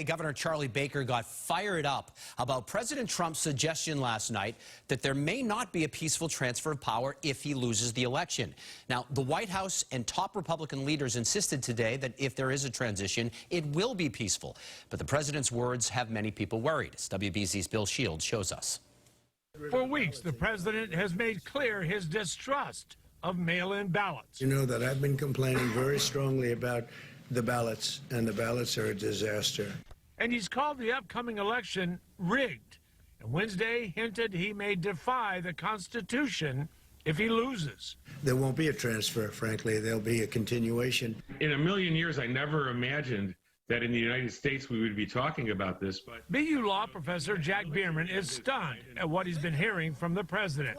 PA Governor Charlie Baker got fired up about President Trump's suggestion last night that there may not be a peaceful transfer of power if he loses the election. Now, the White House and top Republican leaders insisted today that if there is a transition, it will be peaceful. But the president's words have many people worried, as WBZ's Bill Shields shows us. For weeks, the president has made clear his distrust of mail-in ballots. You know that I've been complaining very strongly about the ballots, and the ballots are a disaster. And he's called the upcoming election rigged. And Wednesday hinted he may defy the Constitution if he loses. There won't be a transfer, frankly. There'll be a continuation. In a million years, I never imagined that in the United States we would be talking about this. But BU law professor Jack Bierman is stunned at what he's been hearing from the president.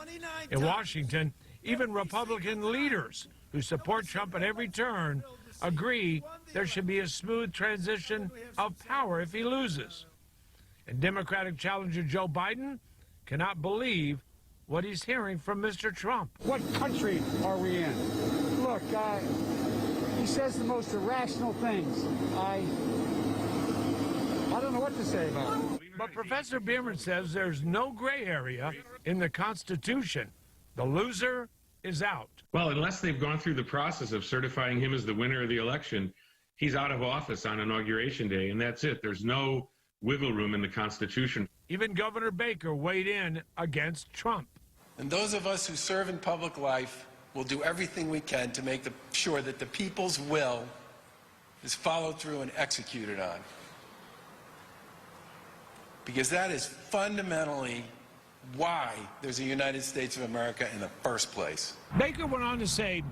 In Washington, even Republican leaders who support Trump at every turn agree there should be a smooth transition of power if he loses. And Democratic challenger Joe Biden cannot believe what he's hearing from Mr. Trump. What country are we in? Look, he says the most irrational things. I don't know what to say about it. But Professor Bierman says there's no gray area in the Constitution. The loser is out. well, unless they've gone through the process of certifying him as the winner of the election, he's out of office on Inauguration Day, and that's it. There's no wiggle room in the Constitution. Even Governor Baker weighed in against Trump. And those of us who serve in public life will do everything we can to make sure that the people's will is followed through and executed on. Because that is fundamentally why there's a United States of America in the first place. Baker went on to say,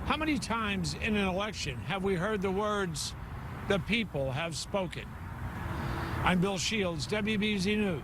how many times in an election have we heard the words, the people have spoken? I'm Bill Shields, WBZ News.